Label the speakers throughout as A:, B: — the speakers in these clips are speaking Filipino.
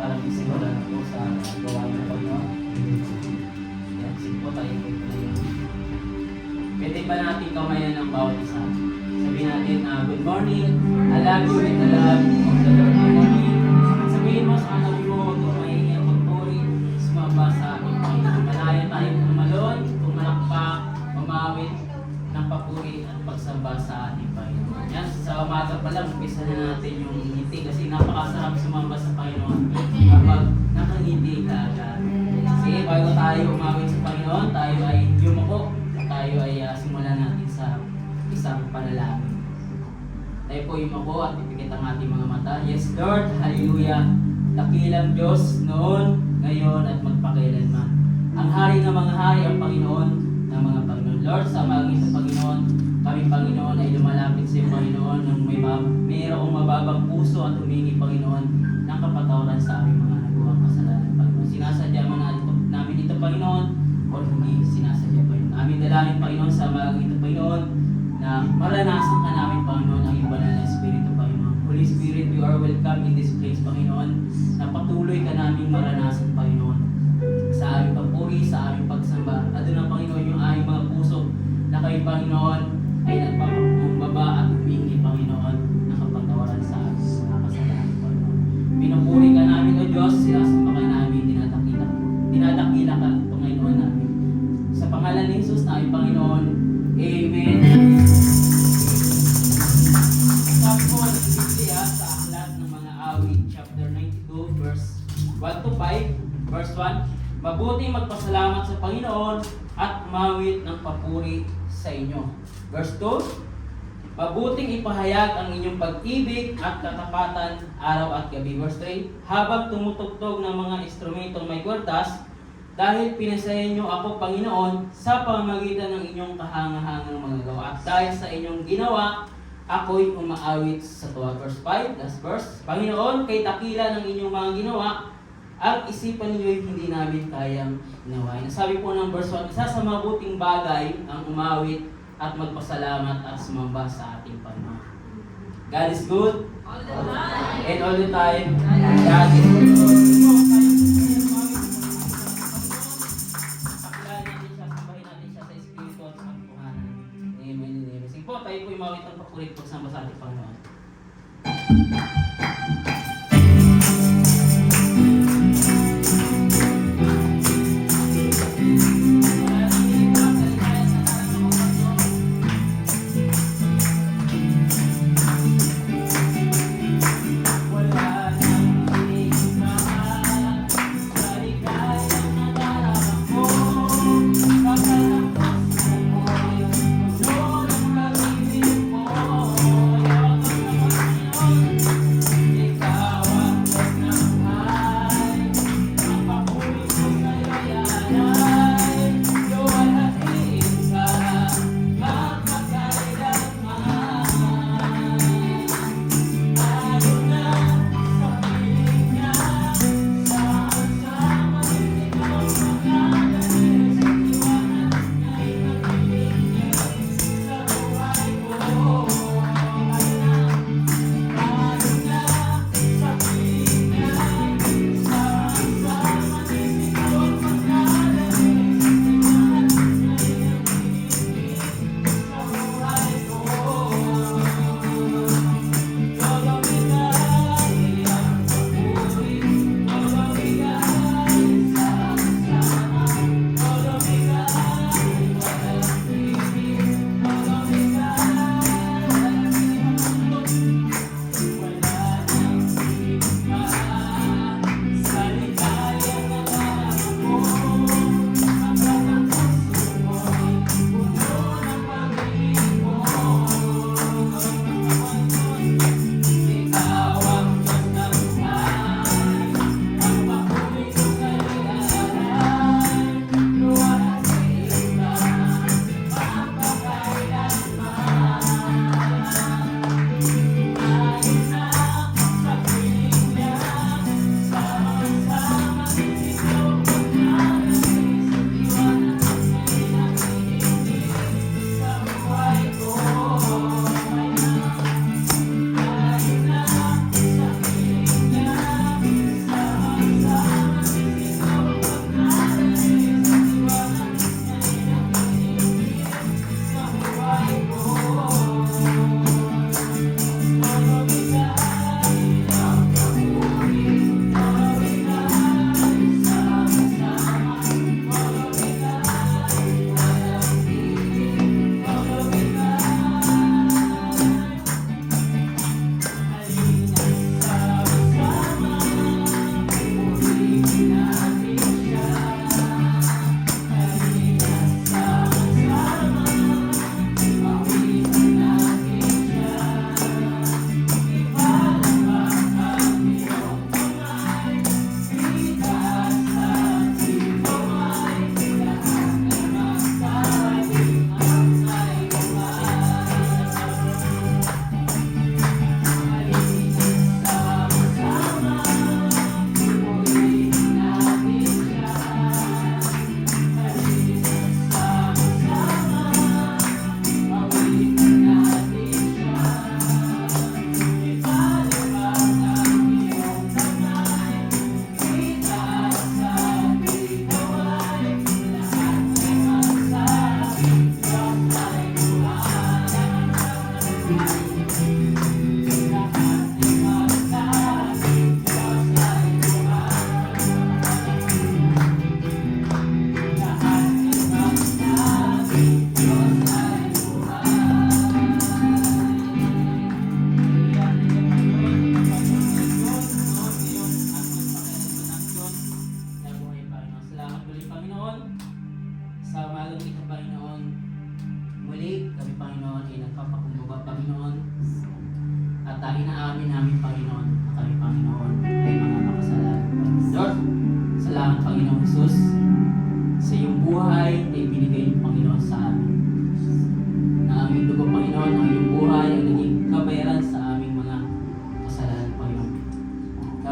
A: para magsimula na po sa gawain ng Panginoon. Yan, sige po tayo po ito na yun. Pwede ba natin kamayan ng bawat isa? Sabihin natin na good morning, I love you with the love of the Lord. Good morning. Sabihin mo sa anak mo, kung mahingi ang pagpuri, sumaba sa ating Panginoon. Malaya tayong tumalon, tumalakpak, umawit ng papuri at pagsamba sa ating Panginoon. Yan, sa umaga pa lang, umpisa na natin yung ngiti kasi napakasarap sumamba sa Panginoon kapag nakangiti ka agad. Sige, bago tayo umawit sa Panginoon, tayo ay yumuko, tayo ay simulan natin sa isang panalangin. Tayo po yumuko at ipikit ang ating mga mata. Yes, Lord, hallelujah. Dakilang Diyos noon, ngayon at magpakailanman. Ang hari ng mga hari, ang Panginoon ng mga Panginoon. Lord, sa maging sa Panginoon, kami Panginoon ay lumalapit sa iyo, Panginoon, ng mayroong mababang puso at humingi, Panginoon, ng kapatawaran sa aming mga nagawang kasalanan, Panginoon. Sinasadya mo namin ito, Panginoon, o hindi sinasadya, Panginoon. Aming dalangin, Panginoon, sa maging ito, Panginoon, na maranasan ka namin, Panginoon, ang iba na Espiritu, Panginoon. Holy Spirit, you are welcome in this place, Panginoon, na patuloy ka namin maranasan, Panginoon, sa aming papuri, sa aming pagsamba. At doon ang Panginoon yung aming mga puso na kayo, Panginoon, ay nagpapakumbaba at humingi, Panginoon, ng kapatawaran sa aming mga kasalanan, Panginoon. Pinupuri ka namin, O Diyos, sinasamba ka namin, dinadakila ka, Panginoon namin. Sa pangalan ni Jesus na aming Panginoon, Amen. Sabi po ng Biblia sa Aklat ng mga Awit, chapter 92, verse 1 to 5, verse 1, mabuting magpasalamat sa Panginoon at umawit ng papuri sa inyo. Verse 2, mabuting ipahayag ang inyong pag-ibig at katapatan araw at gabi. Verse 3, habang tumutugtog ng mga instrumentong may kwertas, dahil pinasayan niyo ako, Panginoon, sa pamamagitan ng inyong kahangahangang mga gawa. At dahil sa inyong ginawa, ako'y umaawit sa tuwa. Verse 5, last verse, Panginoon, kay dakila ng inyong mga ginawa, ang isipan niyo'y hindi namin kayang ginawain. Sabi po ng verse 1, isa sa mabuting bagay ang umawit at magpasalamat at sumamba sa ating Panginoon. God is good
B: All the time.
A: and all the time. God is good. Pakilala natin siya, sambahin natin siya sa Espiritu at sa katotohanan. Amen and amen. Sige po, tayo po umawit ng papurit pagsamba sa ating Panginoon.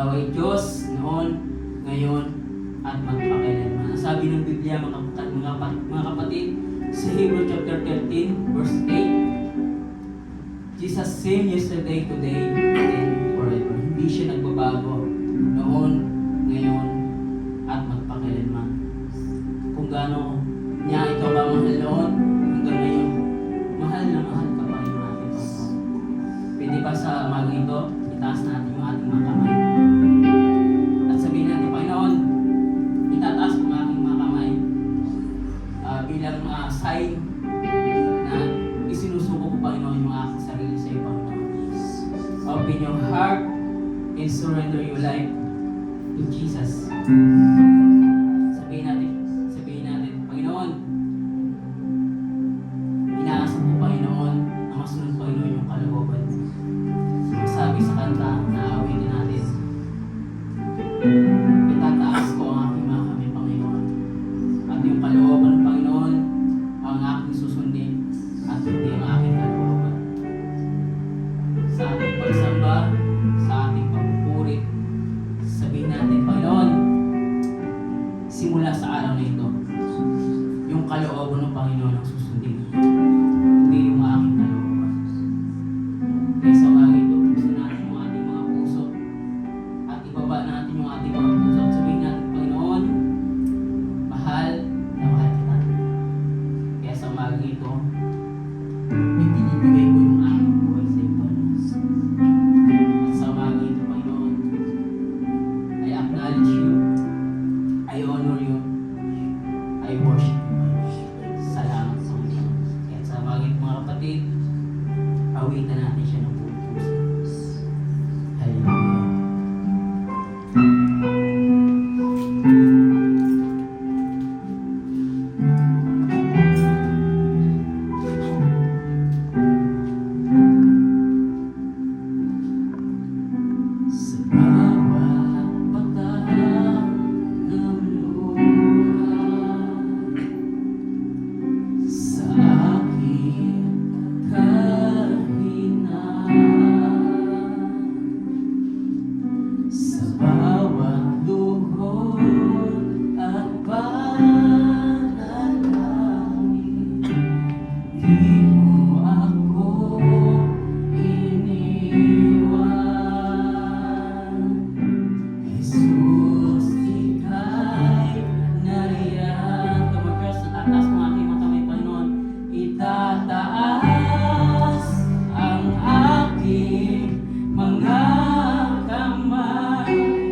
A: Ikaw ay Diyos noon, ngayon, at magpakailanman. Ang sabi ng Biblia, mga kapatid, sa Hebrew chapter 13, verse 8, Jesus same yesterday, today, and forever. Hindi siya nagbabago noon, ngayon, at magpakailanman. Kung gaano niya ikaw ba mahal noon, hanggang ngayon, mahal na mahal ka pa yung ating Panginoon. Pwede ba sa umaga ito, itaas natin yung ating mga kamay. At sabihin natin, Panginoon, itataas ko ang aking mga kamay bilang sign na isinusuko ko, Panginoon, yung aking sarili sa iyo, Panginoon. Open your heart and surrender your life to Jesus. Sabihin natin, Panginoon, inaasa ko, Panginoon, na masunod, Panginoon, yung kalooban. Sabi sa kanta na awitin natin, itataas ko ang aking mga kamay, Panginoon. At yung kalooban, Panginoon, ang aking susundin at hindi ang aking kalooban. Sa ating pagsamba, sa ating pagpupuri, sabihin natin, Panginoon, simula sa araw na ito, yung kalooban ng Panginoon ang susundin, hindi yung aking kalooban. Kaya sa umaga ito, buksan natin yung ating mga puso at ibaba natin yung ating mga puso at sabihin natin, Panginoon, mahal na mahal kita. Kaya sa umaga ito, ibinibigay ko yung aking buhay sa iyo, Panginoon. At sa umaga ito, Panginoon, I acknowledge you, I honor you, I worship you. Salamat sa Panginoon. Kaya sa umaga ito, mga kapatid, awitan natin siya ng buong puso. Hallelujah. Sa bawat patak ng luha, sa aking sa bawat luhod at panalangin, di mo ako iniwan. Jesus, ika'y nariyan. Tumagkas, itataas mo aking mga kamay, Panginoon. Itataas ang aking mga kamay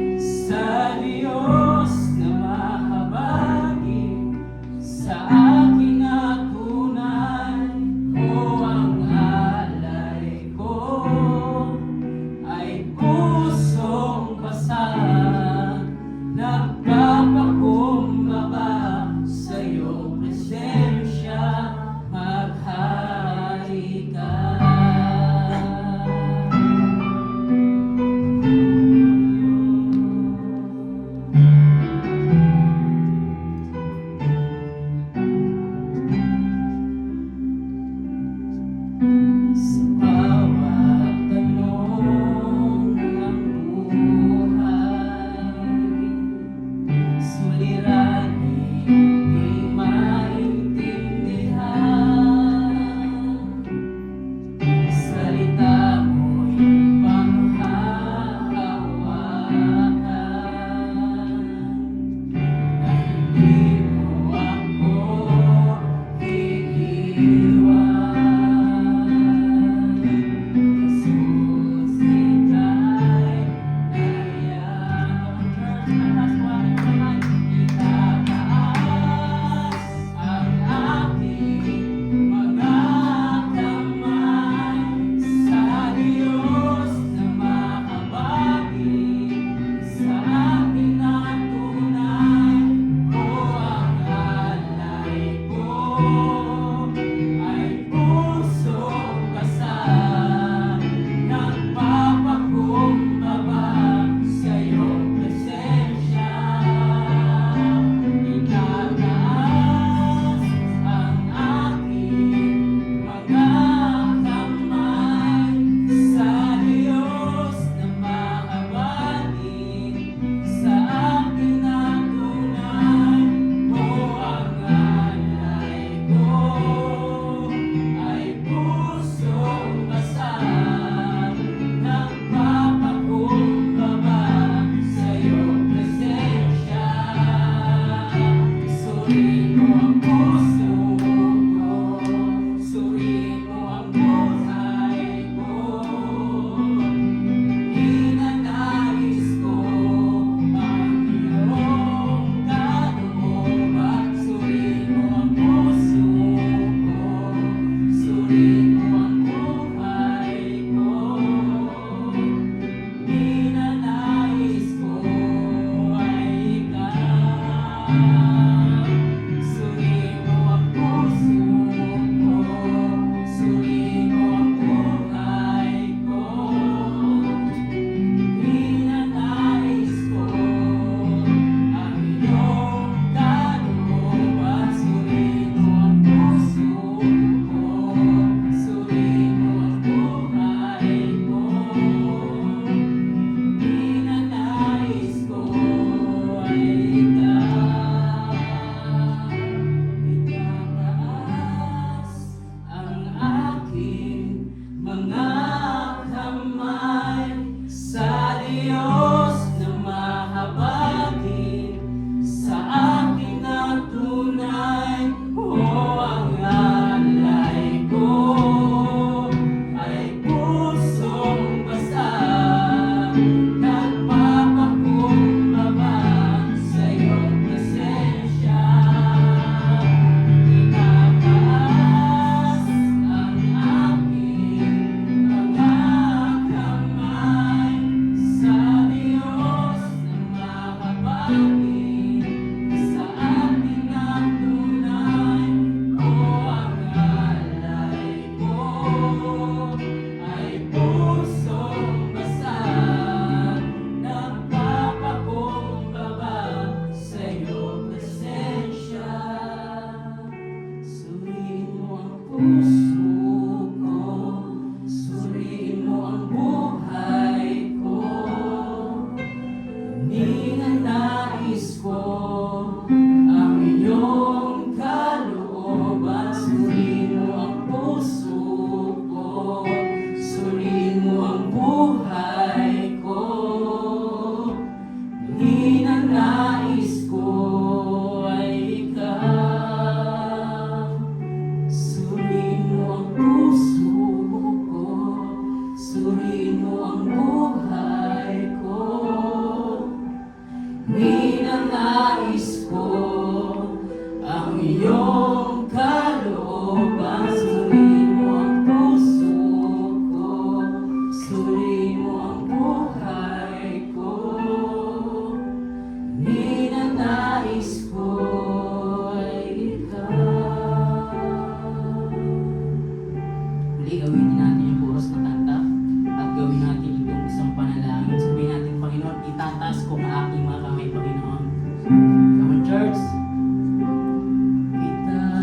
A: Itataas ko ang aking mga kamay, Panginoon. Come on, church.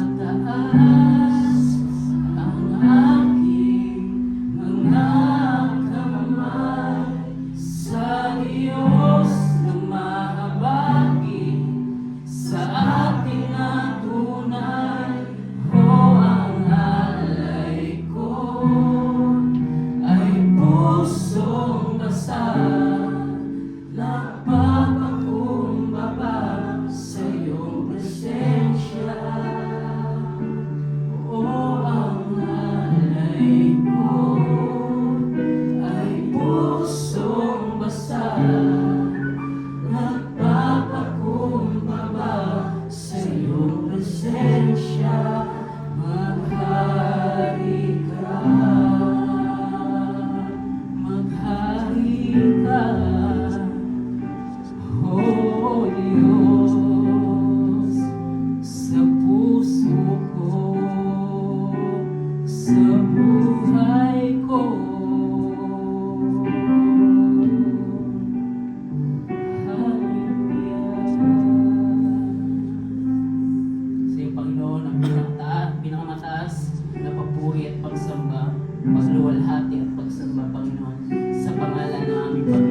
A: Itataas ang aking mga kamay sa Diyos na mahabagi sa ating natunay. O ang alay ko ay pusong basa, nagpapakumbaba sa iyong presensya. O ang alay ko ay pusong basa, nagpapakumbaba sa iyong presensya. Maghari ka, maghari ka, O Diyos, sa puso ko, sa buhay ko. Sa iyo, Panginoon, ang pinakamataas na papuri at pagsamba, pagluwalhati at pagsamba, Panginoon, sa pangalan ng aming Panginoon.